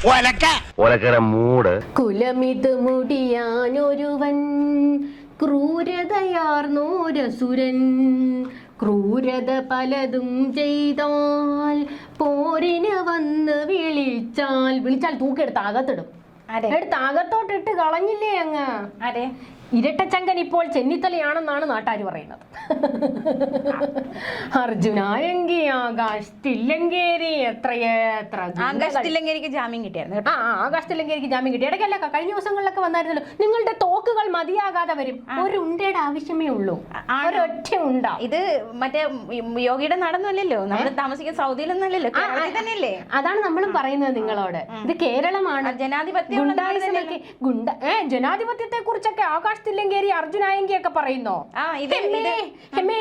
മൂട് കുലമിത് മുടിയാനൊരുവൻ ക്രൂരതയാർന്നോരസുരൻ ക്രൂരത പലതും ചെയ്താൽ പോരിന് വന്ന് വിളിച്ചാൽ തൂക്കെടുത്ത് അകത്തിടും. എടുത്ത് അകത്തോട്ടിട്ട് കളഞ്ഞില്ലേ അങ്ങ്. ഇരട്ടച്ചങ്കൻ ഇപ്പോൾ ചെന്നിത്തലയാണെന്നാണ് നാട്ടുകാർ പറയുന്നത്. അർജുനായെങ്കി ആകാശ് തില്ലങ്കേരി ആകാശ് തില്ലങ്കേരിക്ക് ജാമ്യം കിട്ടിയായിരുന്നു. ആകാശ് തില്ലങ്കേരിക്ക് ജാമ്യം കിട്ടി. ഇടയ്ക്കല്ല കഴിഞ്ഞ ദിവസങ്ങളിലൊക്കെ വന്നായിരുന്നല്ലോ. നിങ്ങളുടെ തോക്കുകൾ മതിയാകാതെ വരും. ഒരു ഉണ്ടയുടെ ആവശ്യമേ ഉള്ളൂ, ഒരൊറ്റ ഉണ്ട. ഇത് മറ്റേ യോഗയുടെ നടന്നല്ലോ, നമ്മൾ താമസിക്കുന്ന സൗദിയിലൊന്നല്ലല്ലോ, തന്നെയല്ലേ. അതാണ് നമ്മളും പറയുന്നത് നിങ്ങളോട്. ഇത് കേരളമാണ്. ജനാധിപത്യത്തെ കുറിച്ചൊക്കെ ആകാശ് തില്ലങ്കേരി അർജുനായെങ്കി ഒക്കെ പറയുന്നോ?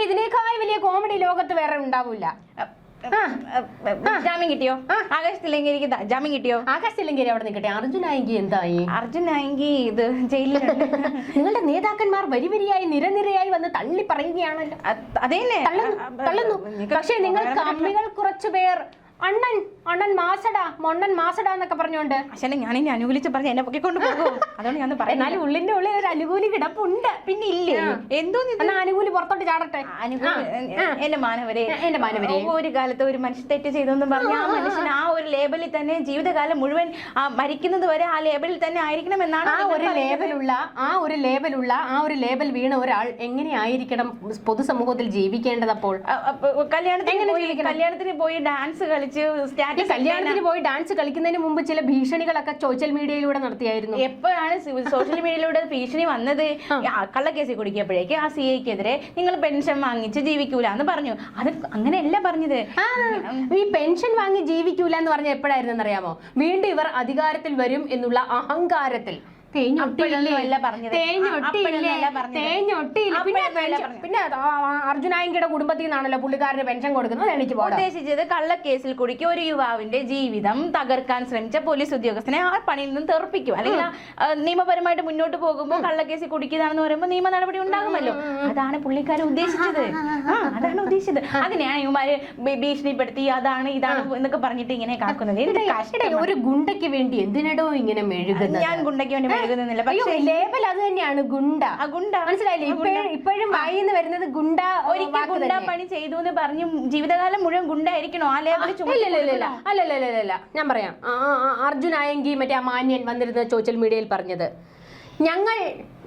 ഇതിനേക്കാൾ വലിയ കോമഡി ലോകത്ത് വേറെ ഉണ്ടാവില്ല. ജാമ്യം കിട്ടിയോ? ആകാശ് തില്ലങ്കേരിക്ക് ജാമ്യം കിട്ടിയോ? ആകാശ് തില്ലങ്കേരി അവിടെ നിൽക്കട്ടെ, അർജുനായെങ്കി എന്തായി? അർജുനായെങ്കി ഇത് ജയിലിൽ നിങ്ങളുടെ നേതാക്കന്മാർ വരിവരിയായി നിരനിരയായി വന്ന് തള്ളി പറയുകയാണല്ലോ. അതേന്നെ തള്ളുന്നു. പക്ഷെ നിങ്ങൾ കമ്മികൾ കുറച്ചുപേർ അണ്ണൻ മാസടാ എന്നൊക്കെ പറഞ്ഞോണ്ട് ഞാനിനി അനുകൂലിച്ച് പറഞ്ഞ എന്നെ പൊക്കിക്കൊണ്ട് പോകും. അതുകൊണ്ട് ഞാൻ പറയാം. എന്നാലും ഉള്ളിന്റെ ഉള്ളിൽ ഒരു അനുകൂലി കിടപ്പുണ്ട്. പിന്നെ ഇല്ലേ എന്തോന്ന് അനുകൂലി പുറത്തോട്ട് ചാടട്ടെ. എന്റെ മാനവരെ ഒരു കാലത്ത് ഒരു മനുഷ്യ തെറ്റ് ചെയ്തെന്ന് പറഞ്ഞ ആ മനുഷ്യൻ ആ ഒരു ലേബലിൽ തന്നെ ജീവിതകാലം മുഴുവൻ മരിക്കുന്നത് വരെ ആ ലേബലിൽ തന്നെ ആയിരിക്കണം എന്നാണ്. ആ ഒരു ലേബൽ വീണ ഒരാൾ എങ്ങനെയായിരിക്കണം പൊതുസമൂഹത്തിൽ ജീവിക്കേണ്ടത്? അപ്പോൾ കല്യാണത്തിന് പോയി ഡാൻസ് കല്യാണത്തിന് പോയി ഡാൻസ് കളിക്കുന്നതിന് മുമ്പ് ചില ഭീഷണികളൊക്കെ സോഷ്യൽ മീഡിയയിലൂടെ നടത്തിയായിരുന്നു. എപ്പോഴാണ് സോഷ്യൽ മീഡിയയിലൂടെ ഭീഷണി വന്നത്? കള്ളക്കേസിൽ കുടിക്കിയപ്പോഴേക്ക് ആ സി ഐക്കെതിരെ നിങ്ങൾ പെൻഷൻ വാങ്ങിച്ച് ജീവിക്കൂല എന്ന് പറഞ്ഞു. അത് അങ്ങനെയല്ല പറഞ്ഞത്. ഈ പെൻഷൻ വാങ്ങി ജീവിക്കൂല എന്ന് പറഞ്ഞ എപ്പോഴായിരുന്നു അറിയാമോ? വീണ്ടും ഇവർ അധികാരത്തിൽ വരും എന്നുള്ള അഹങ്കാരത്തിൽ. പിന്നെ അർജുനായെങ്കിയുടെ കുടുംബത്തിൽ നിന്നാണല്ലോ പുള്ളിക്കാരന് പെൻഷൻ കൊടുക്കുന്നത്. എനിക്ക് ഉദ്ദേശിച്ചത് കള്ളക്കേസിൽ കുടുക്കി ഒരു യുവാവിന്റെ ജീവിതം തകർക്കാൻ ശ്രമിച്ച പോലീസ് ഉദ്യോഗസ്ഥനെ ആ പണിയിൽ നിന്ന് തെറിപ്പിക്കും. അല്ലെങ്കിൽ നിയമപരമായിട്ട് മുന്നോട്ട് പോകുമ്പോൾ കള്ളക്കേസിൽ കുടിക്കുന്നതാണെന്ന് പറയുമ്പോൾ നിയമ നടപടി ഉണ്ടാകുമല്ലോ. അതാണ് പുള്ളിക്കാരൻ ഉദ്ദേശിച്ചത്. അതാണ് ഉദ്ദേശിച്ചത്. അതിനെയാണ് ഇവന്മാര് ഭീഷണിപ്പെടുത്തി അതാണ് ഇതാണ് എന്നൊക്കെ പറഞ്ഞിട്ട് ഇങ്ങനെ കാക്കുന്നത്. ഒരു ഗുണ്ടയ്ക്ക് വേണ്ടി എന്തിനടോ ഇങ്ങനെ മെഴുകുന്നത്? ഞാൻ ഗുണ്ടയ്ക്ക് വേണ്ടി പക്ഷേ ലേബൽ അത് തന്നെയാണ്, ഗുണ്ട. മനസ്സിലായില്ലേ? ഇപ്പോഴും വായിന്ന് വരുന്നത് ഗുണ്ട. ഒരിക്കൽ ഗുണ്ട പണി ചെയ്തു എന്ന് പറഞ്ഞു ജീവിതകാലം മുഴുവൻ ഗുണ്ടായിരിക്കണോ? ആ ലേബൽ അല്ലല്ല. ഞാൻ പറയാം. അർജുനായെങ്കി മറ്റേ ആ മാന്യൻ വന്നിരുന്ന സോഷ്യൽ മീഡിയയിൽ പറഞ്ഞത്,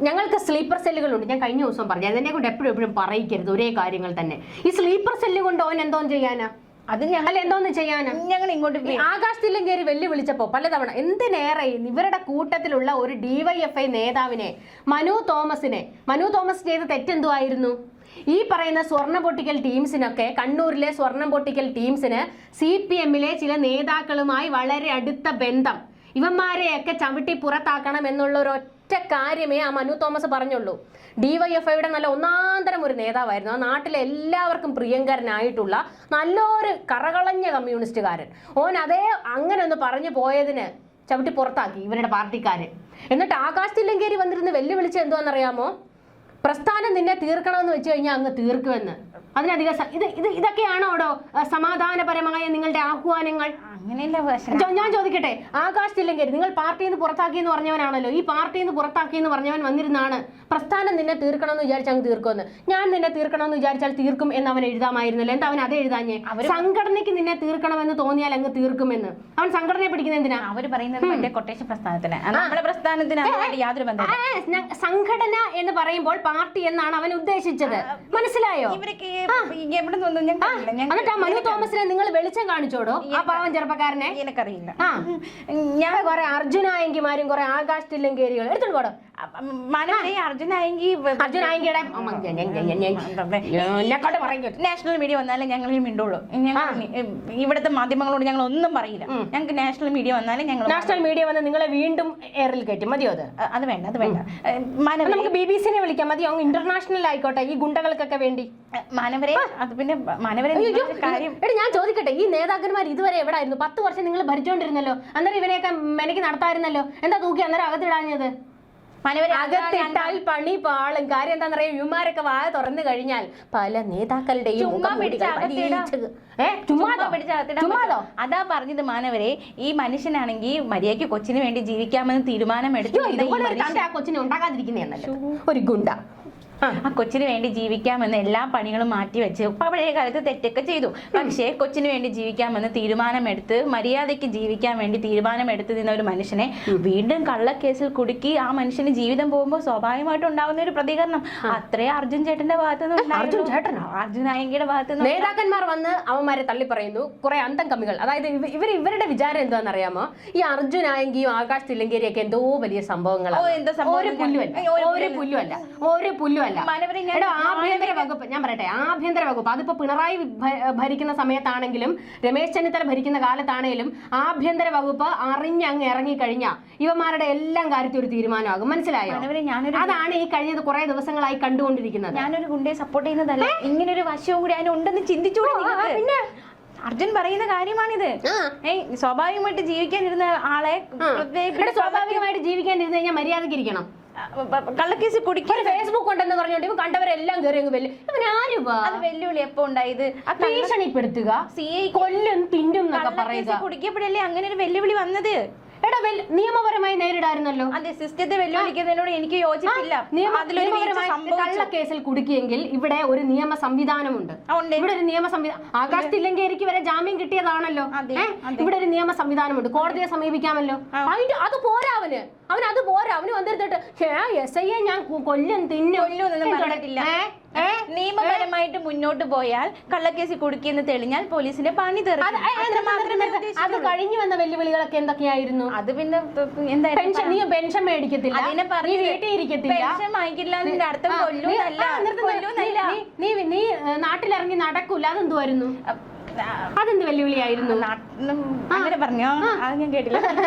ഞങ്ങൾക്ക് സ്ലീപ്പർ സെല്ലുകളുണ്ട്. ഞാൻ കഴിഞ്ഞ ദിവസം പറഞ്ഞു, അതിനെ കൊണ്ട് എപ്പോഴും പറയിക്കരുത് ഒരേ കാര്യങ്ങൾ തന്നെ. ഈ സ്ലീപ്പർ സെല്ല് കൊണ്ട് ഓൻ എന്തോന്ന് ചെയ്യാനാ? അത് ഞങ്ങൾ എന്തോന്ന് ചെയ്യാനാ? ഞങ്ങൾ ഇങ്ങോട്ട് ആകാശ് തില്ലങ്കേരി വെല്ലുവിളിച്ചപ്പോ പലതവണ എന്തിനേറെ ഇവരുടെ കൂട്ടത്തിലുള്ള ഒരു DYFI നേതാവിനെ മനു തോമസ് ചെയ്ത തെറ്റെന്തുവായിരുന്നു? ഈ പറയുന്ന സ്വർണ്ണ പൊട്ടിക്കൽ ടീംസിനൊക്കെ, കണ്ണൂരിലെ സ്വർണം പൊട്ടിക്കൽ ടീംസിന് CPM-ലെ ചില നേതാക്കളുമായി വളരെ അടുത്ത ബന്ധം. ഇവന്മാരെയൊക്കെ ചവിട്ടി പുറത്താക്കണം എന്നുള്ള ഒരൊറ്റ കാര്യമേ ആ മനു തോമസ് പറഞ്ഞുള്ളൂ. DYFIയുടെ നല്ല ഒന്നാന്തരം ഒരു നേതാവായിരുന്നു. ആ നാട്ടിലെ എല്ലാവർക്കും പ്രിയങ്കരനായിട്ടുള്ള നല്ലൊരു കറകളഞ്ഞ കമ്മ്യൂണിസ്റ്റുകാരൻ. അങ്ങനെ ഒന്ന് പറഞ്ഞു പോയതിന് ചവിട്ടി പുറത്താക്കി ഇവരുടെ പാർട്ടിക്കാരൻ. എന്നിട്ട് ആകാശ് തില്ലങ്കേരി വന്നിരുന്ന് വെല്ലുവിളിച്ച് എന്തുവാണെന്നറിയാമോ? പ്രസ്ഥാനം നിന്നെ തീർക്കണമെന്ന് വെച്ച് കഴിഞ്ഞാൽ അങ്ങ് തീർക്കുമെന്ന്. അതിനധികം ഇതൊക്കെയാണോ സമാധാനപരമായ നിങ്ങളുടെ ആഹ്വാനങ്ങൾ? ഞാൻ ചോദിക്കട്ടെ, ആകാശ് തില്ലങ്കേരി നിങ്ങൾ പാർട്ടിയിൽ നിന്ന് പുറത്താക്കി എന്ന് പറഞ്ഞവനാണല്ലോ. ഈ പാർട്ടിയിൽ നിന്ന് പുറത്താക്കി എന്ന് പറഞ്ഞവൻ വന്നിരുന്നാണ് പ്രസ്ഥാനം നിന്നെ തീർക്കണമെന്ന് വിചാരിച്ചാൽ അങ്ങ് തീർക്കുമെന്ന്. ഞാൻ നിന്നെ തീർക്കണമെന്ന് വിചാരിച്ചാൽ തീർക്കും എന്ന് അവൻ എഴുതാമായിരുന്നല്ലോ. എന്താ അവൻ അത് എഴുതാഞ്ഞേ? സംഘടനയ്ക്ക് നിന്നെ തീർക്കണമെന്ന് തോന്നിയാൽ അങ്ങ് തീർക്കുമെന്ന്. അവൻ സംഘടനയെ പഠിക്കുന്ന എന്തിനാ? അവർ പറയുന്നത് കൊട്ടേഷൻ പ്രസ്ഥാനത്തിന്, നമ്മുടെ പ്രസ്ഥാനത്തിന് യാതൊരു ബന്ധം. സംഘടന എന്ന് പറയുമ്പോൾ പാർട്ടി എന്നാണ് അവൻ ഉദ്ദേശിച്ചത്. മനസ്സിലായോ? എന്നിട്ട് ആ മനു തോമസിനെ നിങ്ങൾ വെളിച്ചം കാണിച്ചോടോ? ആ പാവം ചെറുപ്പക്കാരനെ എനിക്കറിയില്ല. ഞാൻ കുറെ അർജുനായെങ്കിമാരും കുറെ ആകാശ് തില്ലങ്കേരികൾ എടുത്തോടോ. നാഷണൽ മീഡിയ വന്നാലേ ഞങ്ങൾ മിണ്ടുള്ളൂ. ഇവിടുത്തെ മാധ്യമങ്ങളോട് ഞങ്ങൾ ഒന്നും പറയില്ല. ഞങ്ങൾക്ക് നാഷണൽ മീഡിയ വന്നാലേ നാഷണൽ മീഡിയ വന്ന് നിങ്ങളെ വീണ്ടും എയറിൽ കയറ്റും. മതിയോ? അത് വേണ്ട. നമുക്ക് BBC-നെ വിളിക്കാം. മതിയോ? ഇന്റർനാഷണൽ ആയിക്കോട്ടെ ഈ ഗുണ്ടകൾക്കൊക്കെ വേണ്ടി. മാനവരെ അത് പിന്നെ മാനവരെ കാര്യം ഞാൻ ചോദിക്കട്ടെ, ഈ നേതാക്കന്മാർ ഇതുവരെ എവിടെ ആയിരുന്നു? 10 വർഷം നിങ്ങൾ ഭരിച്ചോണ്ടിരുന്നല്ലോ. അന്നേരം ഇവനെയൊക്കെ മെനക്ക് നടത്തായിരുന്നല്ലോ. എന്താ തൂക്കി അന്നേരം അകത്തിടാഞ്ഞത്? അകത്തിട്ടാൽ പണി പാളും. കാര്യം എന്താണെന്ന് അറിയാം, യുമാരൊക്കെ വായ തുറന്നു കഴിഞ്ഞാൽ പല നേതാക്കളുടെയും ചുമ്മാതോ. അതാ പറഞ്ഞത് മാനവരെ, ഈ മനുഷ്യനാണെങ്കിൽ മര്യാദയ്ക്ക് കൊച്ചിന് വേണ്ടി ജീവിക്കാമെന്ന് തീരുമാനമെടുത്തു. ആ കൊച്ചിനെ ഉണ്ടാക്കാതിരിക്കുന്നതല്ലോ ഒരു ഗുണ്ട. ആ കൊച്ചിന് വേണ്ടി ജീവിക്കാമെന്ന് എല്ലാ പണികളും മാറ്റിവെച്ച് പഴയ കാലത്ത് തെറ്റൊക്കെ ചെയ്തു. പക്ഷേ കൊച്ചിന് വേണ്ടി ജീവിക്കാമെന്ന് തീരുമാനമെടുത്ത് മര്യാദയ്ക്ക് ജീവിക്കാൻ വേണ്ടി തീരുമാനമെടുത്ത് നിന്ന ഒരു മനുഷ്യനെ വീണ്ടും കള്ളക്കേസിൽ കുടുക്കി ആ മനുഷ്യന് ജീവിതം പോകുമ്പോൾ സ്വാഭാവികമായിട്ട് ഉണ്ടാകുന്ന ഒരു പ്രതികരണം അത്രേ അർജുൻ ചേട്ടന്റെ ഭാഗത്തുനിന്ന്, അർജുൻ നായകയുടെ ഭാഗത്തുനിന്ന് നേതാക്കന്മാർ വന്ന് അവന്മാരെ തള്ളി പറയുന്നു. കുറെ അന്തം കമ്മികൾ, അതായത് ഇവരുടെ വിചാരം എന്താണെന്ന് അറിയാമോ, ഈ അർജുൻ നായകിയും ആകാശ് തില്ലങ്കേരിയൊക്കെ എന്തോ വലിയ സംഭവങ്ങളാണ്. ഒരു പുല്ലുമല്ല. ആഭ്യന്തര വകുപ്പ്, ഞാൻ പറയട്ടെ, ആഭ്യന്തര വകുപ്പ് അതിപ്പോ പിണറായി ഭരിക്കുന്ന സമയത്താണെങ്കിലും രമേശ് ചെന്നിത്തല ഭരിക്കുന്ന കാലത്താണെങ്കിലും ആഭ്യന്തര വകുപ്പ് അറിഞ്ഞങ്ങ് ഇറങ്ങിക്കഴിഞ്ഞാൽ ഇവന്മാരുടെ എല്ലാം കാര്യത്തിൽ ഒരു തീരുമാനമാകും. മനസ്സിലായോ? അതാണ് ഈ കഴിഞ്ഞത് കുറെ ദിവസങ്ങളായി കണ്ടുകൊണ്ടിരിക്കുന്നത്. ഞാനൊരു ഗുണ്ടയെ സപ്പോർട്ട് ചെയ്യുന്നതല്ല, ഇങ്ങനൊരു വശവും കൂടി അതിനുണ്ടെന്ന് ചിന്തിച്ചൂടെ? പിന്നെ അർജുൻ പറയുന്ന കാര്യമാണിത്. സ്വാഭാവികമായിട്ട് ജീവിക്കാനിരുന്ന ആളെ സ്വാഭാവികമായിട്ട് ജീവിക്കാനിരുന്ന് കഴിഞ്ഞാൽ മര്യാദയ്ക്ക് ഇരിക്കണം. കള്ളക്കേസ് കുടിക്കാൻ ഫേസ്ബുക്ക് ഉണ്ടെന്ന് പറഞ്ഞോണ്ട് ഇവ കണ്ടവരെല്ലാം കയറി അത് വെല്ലുവിളി എപ്പോ ഉണ്ടായത്? ഭീഷണിപ്പെടുത്തുക, കൊല്ലും തിന്നും എന്നൊക്കെ പറയുക. കുടിക്കപ്പെടല്ലേ അങ്ങനെ ഒരു വെല്ലുവിളി വന്നത്? എടാ നിയമപരമായി നേരിടായിരുന്നല്ലോ. അതെ, സിസ്റ്റത്തെ വെല്ലുവിളിക്കുന്നതിനോട് എനിക്ക് യോജിപ്പില്ല. കള്ളക്കേസിൽ കുടുക്കിയെങ്കിൽ ഇവിടെ ഒരു നിയമ സംവിധാനമുണ്ട്. ഇവിടെ ഒരു നിയമ സംവിധാനം, ആകാശ് തില്ലങ്കേരിക്ക് വരെ ജാമ്യം കിട്ടിയതാണല്ലോ. ഇവിടെ ഒരു നിയമ സംവിധാനമുണ്ട്, കോടതിയെ സമീപിക്കാമല്ലോ. അതിന്റെ അത് പോരാ, അത് പോരാ. അവന് വന്നിരുന്നിട്ട് SIയെ ഞാൻ കൊല്ലും തിന്നും പറഞ്ഞിട്ടില്ല. നിയമപരമായിട്ട് മുന്നോട്ട് പോയാൽ കള്ളക്കേസിൽ കുടുക്കിയെന്ന് തെളിഞ്ഞാൽ പോലീസിന്റെ പണി തെറിയും. അത് കഴിഞ്ഞു വന്ന വെല്ലുവിളികളൊക്കെ എന്തൊക്കെയായിരുന്നു? അത് പിന്നെ എന്തായാലും നീ പെൻഷൻ മേടിക്കത്തില്ല, അതിനെ പറഞ്ഞ് വീട്ടിൽ ഇരിക്കത്തില്ല, പെൻഷൻ വാങ്ങിക്കില്ല എന്നതിന്റെ അർത്ഥം കൊല്ലൂന്നല്ല. നീ നാട്ടിലിറങ്ങി നടക്കൂല, അതെന്തുവായിരുന്നു? അതെന്ത് വെല്ലുവിളിയായിരുന്നു? അങ്ങനെ പറഞ്ഞോ? അത് ഞാൻ കേട്ടില്ല,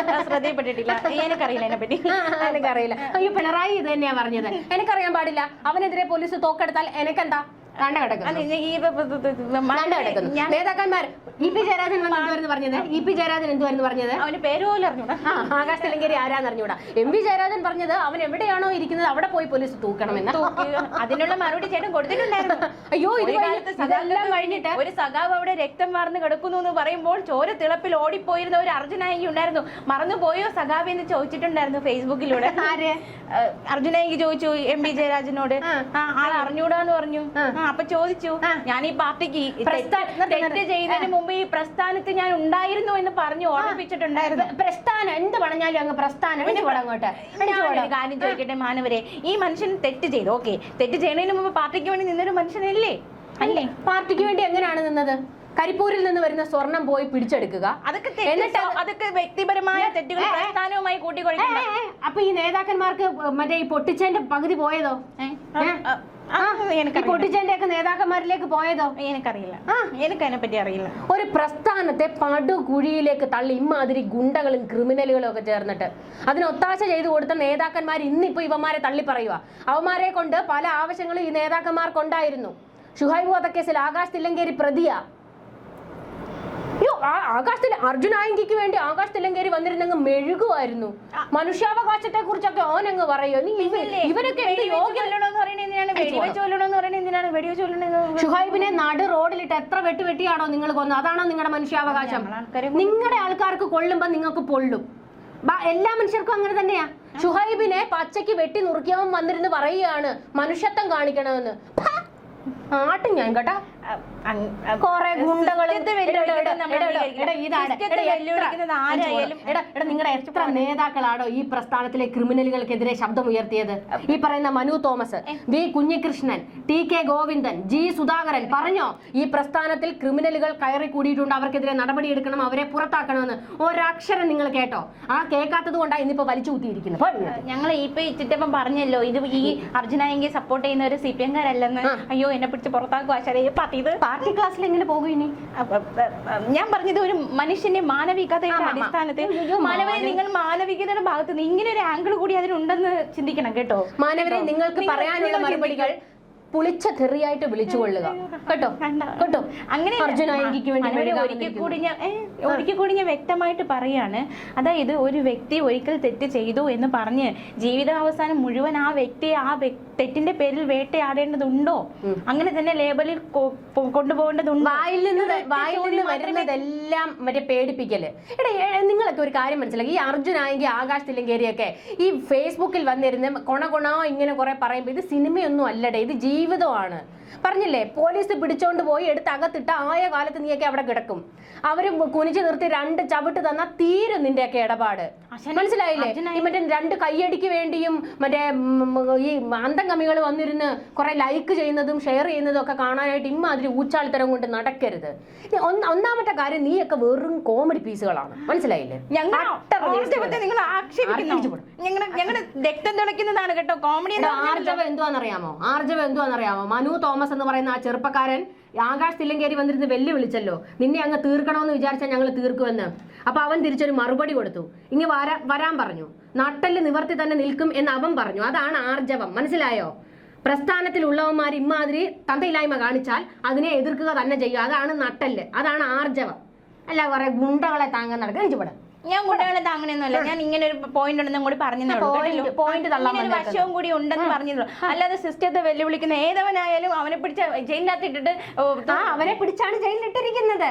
ശ്രദ്ധയിൽപ്പെട്ടിട്ടില്ല. എനിക്കറിയില്ല അതിനെപ്പറ്റി. എനിക്കറിയില്ല. അയ്യോ, പിണറായി ഇത് തന്നെയാ പറഞ്ഞത്. എനിക്കറിയാൻ പാടില്ല. അവനെതിരെ പോലീസ് തോക്കെടുത്താൽ എനക്കെന്താ? നേതാക്കന്മാർ EP ജയരാജൻ എന്തുവായിരുന്നു പറഞ്ഞത്? അവന് പേര് പോലും അറിഞ്ഞൂടാ. ആകാശ് തില്ലങ്കേരി ആരാന്ന് അറിഞ്ഞൂടാ. MP ജയരാജൻ പറഞ്ഞത് അവൻ എവിടെയാണോ ഇരിക്കുന്നത് അവിടെ പോയി പോലീസ് തൂക്കണമെന്ന്. അതിനുള്ള മറുപടി ചേട്ടൻ കൊടുത്തിട്ടുണ്ടായിരുന്നു. അയ്യോ, ഇതെല്ലാം കഴിഞ്ഞിട്ട് ഒരു സഖാവ് അവിടെ രക്തം വാർന്ന് കിടക്കുന്നു എന്ന് പറയുമ്പോൾ ചോര തിളപ്പിൽ ഓടിപ്പോയിരുന്ന ഒരു അർജുനായി ഉണ്ടായിരുന്നു. മറന്നുപോയോ സഖാവ് എന്ന് ചോദിച്ചിട്ടുണ്ടായിരുന്നു ഫേസ്ബുക്കിലൂടെ. അർജുനായി ചോദിച്ചു MP ജയരാജനോട്. ആൾ അറിഞ്ഞൂടാന്ന് പറഞ്ഞു. അപ്പൊ ചോദിച്ചു, ഞാൻ ഈ പാർട്ടിക്ക് തെറ്റ് ചെയ്യുന്നതിന് മുമ്പ് ഈ പ്രസ്ഥാനത്ത് ഞാൻ ഉണ്ടായിരുന്നു എന്ന് പറഞ്ഞു ഓർമ്മിപ്പിച്ചിട്ടുണ്ടായിരുന്നു. പ്രസ്ഥാനം എന്ത് പറഞ്ഞാലും അങ്ങ് പ്രസ്ഥാനം. കാര്യം ചോദിക്കട്ടെ മാനവരെ, ഈ മനുഷ്യൻ തെറ്റ് ചെയ്തു, ഓക്കെ, തെറ്റ് ചെയ്യുന്നതിന് മുമ്പ് പാർട്ടിക്ക് വേണ്ടി നിന്നൊരു മനുഷ്യനല്ലേ? അല്ലേ? പാർട്ടിക്ക് വേണ്ടി എങ്ങനെയാണ് നിന്നത്? കരിപ്പൂരിൽ നിന്ന് വരുന്ന സ്വർണം പോയി പിടിച്ചെടുക്കുക, അതൊക്കെ വ്യക്തിപരമായ തെറ്റുകൾ പ്രസ്ഥാനവുമായി കൂട്ടിക്കൊടുക്കുക. അപ്പൊ ഈ നേതാക്കന്മാർക്ക് മറ്റേ ഈ പൊട്ടിച്ചതിന്റെ പകുതി പോയതോ? പൊട്ടിച്ചതിന്റെ ഒക്കെ നേതാക്കന്മാരിലേക്ക് പോയതോ? എനിക്കറിയില്ല, എനിക്ക് അതിനെ പറ്റി അറിയില്ല. ഒരു പ്രസ്ഥാനത്തെ പടുകുഴിയിലേക്ക് തള്ളി ഇമ്മാതിരി ഗുണ്ടകളും ക്രിമിനലുകളും ഒക്കെ ചേർന്നിട്ട് അതിന് ഒത്താശ ചെയ്തു കൊടുത്ത നേതാക്കന്മാർ ഇന്നിപ്പോ ഇവന്മാരെ തള്ളി പറയുക. അവന്മാരെ കൊണ്ട് പല ആവശ്യങ്ങളും ഈ നേതാക്കന്മാർക്കുണ്ടായിരുന്നു. ഷുഹൈബ് വധക്കേസിൽ ആകാശ് തില്ലങ്കേരി പ്രതിയാ. അർജുനായങ്കിക്ക് വേണ്ടി ആകാശ് തില്ലങ്കേരി വന്നിരുന്നെങ്കിൽ മെഴുകുമായിരുന്നു. മനുഷ്യാവകാശത്തെ കുറിച്ചൊക്കെ ഓനങ്ങ് പറയോ? ഇവരൊക്കെ ഷുഹൈബിനെ നടു റോഡിലിട്ട് എത്ര വെട്ടിയാണോ നിങ്ങൾ കൊന്നത്? അതാണോ നിങ്ങളുടെ മനുഷ്യാവകാശം? നിങ്ങളുടെ ആൾക്കാർക്ക് കൊള്ളുമ്പോ നിങ്ങൾക്ക് പൊള്ളും. എല്ലാ മനുഷ്യർക്കും അങ്ങനെ തന്നെയാ. ഷുഹൈബിനെ പച്ചയ്ക്ക് വെട്ടി നുറുക്കിയവൻ വന്നിരുന്ന് പറയുകയാണ് മനുഷ്യത്വം കാണിക്കണമെന്ന്. ആട്ടും ഞാൻ കേട്ടാ. കൊറേ ഗുണ്ടകളും നിങ്ങളുടെ എത്ര നേതാക്കളാണോ ഈ പ്രസ്ഥാനത്തിലെ ക്രിമിനലുകൾക്കെതിരെ ശബ്ദമുയർത്തിയത്? ഈ പറയുന്ന Manu Thomas, V Kunhikrishnan, TK Govindan, G Sudhakaran പറഞ്ഞോ ഈ പ്രസ്ഥാനത്തിൽ ക്രിമിനലുകൾ കയറി കൂടിയിട്ടുണ്ട്, അവർക്കെതിരെ നടപടിയെടുക്കണം, അവരെ പുറത്താക്കണമെന്ന്? ഒരക്ഷരം നിങ്ങൾ കേട്ടോ? ആ കേൾക്കാത്തത് കൊണ്ടാണ് ഇന്നിപ്പോ വലിച്ചു കൂട്ടിയിരിക്കുന്നത്. ഞങ്ങൾ ഇപ്പൊ ഇച്ചിട്ടപ്പം പറഞ്ഞല്ലോ, ഇത് ഈ അർജുനായെങ്കിൽ സപ്പോർട്ട് ചെയ്യുന്ന ഒരു CPM-കാരല്ലെന്ന്. അയ്യോ, എന്നെ പിടിച്ച് പുറത്താക്കുക പാർട്ടി ക്ലാസ്സിൽ എങ്ങനെ പോകും ഇനി? ഞാൻ പറഞ്ഞത് ഒരു മനുഷ്യന്റെ മാനവികതയുടെ അടിസ്ഥാനത്തിൽ. മാനവരെ, നിങ്ങൾ മാനവികതയുടെ ഭാഗത്ത് നിന്ന് ഇങ്ങനെ ഒരു ആംഗിൾ കൂടി അതിനുണ്ടെന്ന് ചിന്തിക്കണം കേട്ടോ. മാനവരെ, നിങ്ങൾക്ക് പറയാനുള്ള മറുപടികൾ പുളിച്ച തെറിയായിട്ട് വിളിച്ചുകൊള്ളുക കേട്ടോ കേട്ടോ. അങ്ങനെ അർജുനായിക്ക് വേണ്ടി ഒരിക്കൽ കൂടി ഞാൻ വ്യക്തമായിട്ട് പറയാണ്, അതായത് ഒരു വ്യക്തി ഒരിക്കൽ തെറ്റ് ചെയ്തു എന്ന് പറഞ്ഞ് ജീവിതാവസാനം മുഴുവൻ ആ വ്യക്തിയെ തെറ്റിന്റെ പേരിൽ വേട്ടയാടേണ്ടതുണ്ടോ? അങ്ങനെ തന്നെ ലേബലിൽ കൊണ്ടുപോകേണ്ടതുണ്ടോ? വായിൽ നിന്ന് വരുന്നതെല്ലാം മറ്റേ പേടിപ്പിക്കല്. നിങ്ങളൊക്കെ ഒരു കാര്യം മനസ്സിലാക്കി, ഈ അർജുനായെങ്കിൽ ആകാശ് തില്ലങ്കേരിയൊക്കെ ഈ ഫേസ്ബുക്കിൽ വന്നിരുന്ന് കൊണ ഇങ്ങനെ കുറെ പറയുമ്പോ ഇത് സിനിമയൊന്നും അല്ലടേ, ഇത് ജീവിതമാണ്. പറഞ്ഞില്ലേ, പോലീസ് പിടിച്ചോണ്ട് പോയി എടുത്ത് അകത്തിട്ട് ആയ കാലത്ത് നീയൊക്കെ അവിടെ കിടക്കും. അവര് കുനിച്ചു നിർത്തി 2 ചവിട്ട് തന്നാ തീരും നിന്റെയൊക്കെ ഇടപാട്. മനസ്സിലായില്ലേ? ഈ മറ്റേ 2 കയ്യടിക്ക് വേണ്ടിയും മറ്റേ ഈ അന്തംഗമികൾ വന്നിരുന്ന് കുറെ ലൈക്ക് ചെയ്യുന്നതും ഷെയർ ചെയ്യുന്നതും ഒക്കെ കാണാനായിട്ട് ഇമ്മാതിരി ഊച്ചാളിത്തരം കൊണ്ട് നടക്കരുത്. ഒന്നാമത്തെ കാര്യം, നീയൊക്കെ വെറും കോമഡി പീസുകളാണ്. മനസ്സിലായില്ലേ? ഞങ്ങളുടെ രക്തം തിളയ്ക്കുന്നതാണ് കേട്ടോ കോമഡി. ആർജവം എന്തുവാന്നറിയാമോ? മനു തോമസ് എന്ന് പറയുന്ന ആ ചെറുപ്പക്കാരൻ ആകാശ് തില്ലങ്കേരി വന്നിരുന്ന് വെല്ലുവിളിച്ചല്ലോ, നിന്നെ അങ്ങ് തീർക്കണമെന്ന് വിചാരിച്ചാൽ ഞങ്ങൾ തീർക്കുമെന്ന്. അപ്പൊ അവൻ തിരിച്ചൊരു മറുപടി കൊടുത്തു, ഇങ്ങ് വരാൻ പറഞ്ഞു, നട്ടല് നിവർത്തി തന്നെ നിൽക്കും എന്ന് അവൻ പറഞ്ഞു. അതാണ് ആർജവം. മനസ്സിലായോ? പ്രസ്ഥാനത്തിലുള്ളവന്മാർ ഇമ്മാതിരി തന്തയില്ലായ്മ കാണിച്ചാൽ അതിനെ എതിർക്കുക തന്നെ ചെയ്യുക. അതാണ് നട്ടല്, അതാണ് ആർജവം. അല്ല കുറെ ഗുണ്ടകളെ താങ്ങാൻ നടക്കുക. ഇഞ്ചിപട ഞാൻ കുട്ടികളെ അങ്ങനെയൊന്നുമല്ല. ഞാൻ ഇങ്ങനെ ഒരു പോയിന്റ് ഉണ്ടെന്നും കൂടി പറഞ്ഞു, വശവും കൂടി ഉണ്ടെന്ന് പറഞ്ഞല്ലോ. അല്ലാതെ സിസ്റ്റത്തെ വെല്ലുവിളിക്കുന്ന ഏതവനായാലും അവനെ പിടിച്ച ജയിലിനകത്ത് ഇട്ടിട്ട് അവനെ പിടിച്ചാണ് ജയിലിലിട്ടിരിക്കുന്നത്.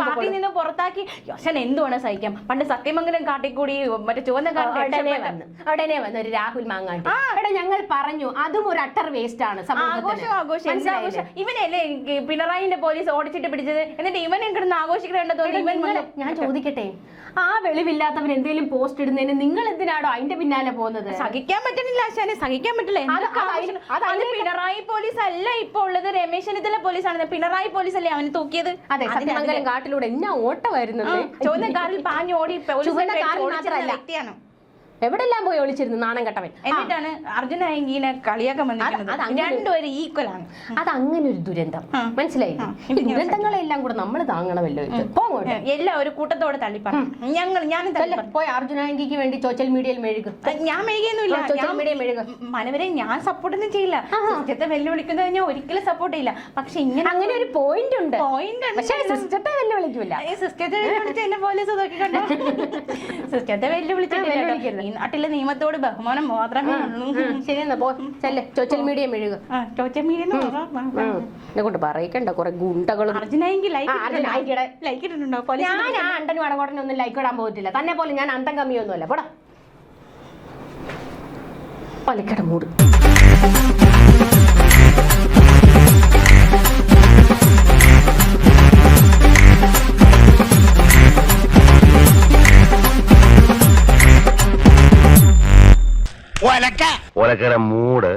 പാർട്ടിയിൽ നിന്ന് പുറത്താക്കി യോശൻ എന്തുവാണ് സഹിക്കാം. പണ്ട് സത്യമംഗലം കാട്ടിക്കൂടി മറ്റേ ചുവന്ന ഉടനെ വന്ന് ഒരു രാഹുൽ മാങ്ങാട്ടി ഇവിടെ ഞങ്ങൾ പറഞ്ഞു, അതും ഒരു അട്ടർ വേസ്റ്റ് ആണ്. ആഘോഷം ഇവനല്ലേ പിണറായിന്റെ പോലീസ് ഓടിച്ചിട്ട് പിടിച്ചത്, എന്നിട്ട് ഇവനെ കിടന്ന് ആഘോഷിക്കണ്ടോ? ഞാൻ ചോദിക്കട്ടെ, ആ വെളിവില്ലാത്തവൻ എന്തെങ്കിലും പോസ്റ്റ് ഇടുന്നതിന് നിങ്ങൾ എന്തിനാണോ അതിന്റെ പിന്നാലെ പോകുന്നത്? സഹിക്കാൻ പറ്റുന്നില്ല ആശാനെ, സഹിക്കാൻ പറ്റില്ല. അത് പിണറായി പോലീസ് അല്ല ഇപ്പൊ ഉള്ളത്, രമേശ് ചെന്നിത്തല പോലീസാണ്. പിണറായി പോലീസ് അല്ലേ അവന് തൂക്കിയത്? അതെ, സത്യമംഗലം കാട്ടിലൂടെ എന്നാ ഓട്ടമായിരുന്നു. ചുവന്ന കാറിൽ പാഞ്ഞോടി വ്യക്തിയാണ്. എവിടെല്ലാം പോയി ഒളിച്ചിരുന്നു നാണം കെട്ടവൻ. എന്നിട്ടാണ് അർജുനായിനെ കളിയാക്കാൻ വന്നിരിക്കുന്നത്. രണ്ടുപേരും ഈക്വലാണ്. അത് അങ്ങനെ ഒരു ദുരന്തം. മനസ്സിലായില്ലേ? ദുരന്തങ്ങളെല്ലാം കൂടെ നമ്മൾ താങ്ങണമല്ലോ. എല്ലാം ഒരു കൂട്ടത്തോടെ തള്ളിപ്പറ. പോയി അർജുനായിക്ക് വേണ്ടി സോഷ്യൽ മീഡിയയിൽ മെഴുകും. ഞാൻ മെഴുകിയൊന്നുമില്ല. സോഷ്യൽ മീഡിയ മെഴുകും മനവരെ ഞാൻ സപ്പോർട്ടൊന്നും ചെയ്യില്ല. സിസ്റ്റത്തെ വെല്ലുവിളിക്കുന്നത് ഞാൻ ഒരിക്കലും സപ്പോർട്ട് ചെയ്യില്ല. പക്ഷെ ഇങ്ങനെ അങ്ങനെ ഒരു പോയിന്റ് ഉണ്ട്. പക്ഷേ സിസ്റ്റത്തെ വെല്ലുവിളിക്കൂല. സിസ്റ്റത്തെ വെല്ലുവിളിച്ച് എന്നെ പോലീസ് നോക്കിക്കണ്ടോ? സിസ്റ്റത്തെ വെല്ലുവിളിച്ചിട്ട് നാട്ടിലെ നിയമത്തോട് ബഹുമാനം മാത്രമേ ഉള്ളൂ. ശരിയെന്നാ പോ, സോഷ്യൽ മീഡിയ മെഴുകുക. സോഷ്യൽ മീഡിയ കൊണ്ട് പറയിക്കണ്ട കുറെ ഗുണ്ടകളും. ലൈക്ക് ഇട്ടിട്ടുണ്ടോ? ഞാൻ ആ അണ്ടനും അടകോടനും ഒന്നും ലൈക്ക് ഇടാൻ പോകത്തില്ല. തന്നെ പോലെ ഞാൻ അന്തം കമ്മിയൊന്നും അല്ല. പോടാ പലിക്കട മൂട്. ഒലക്കര മൂട്.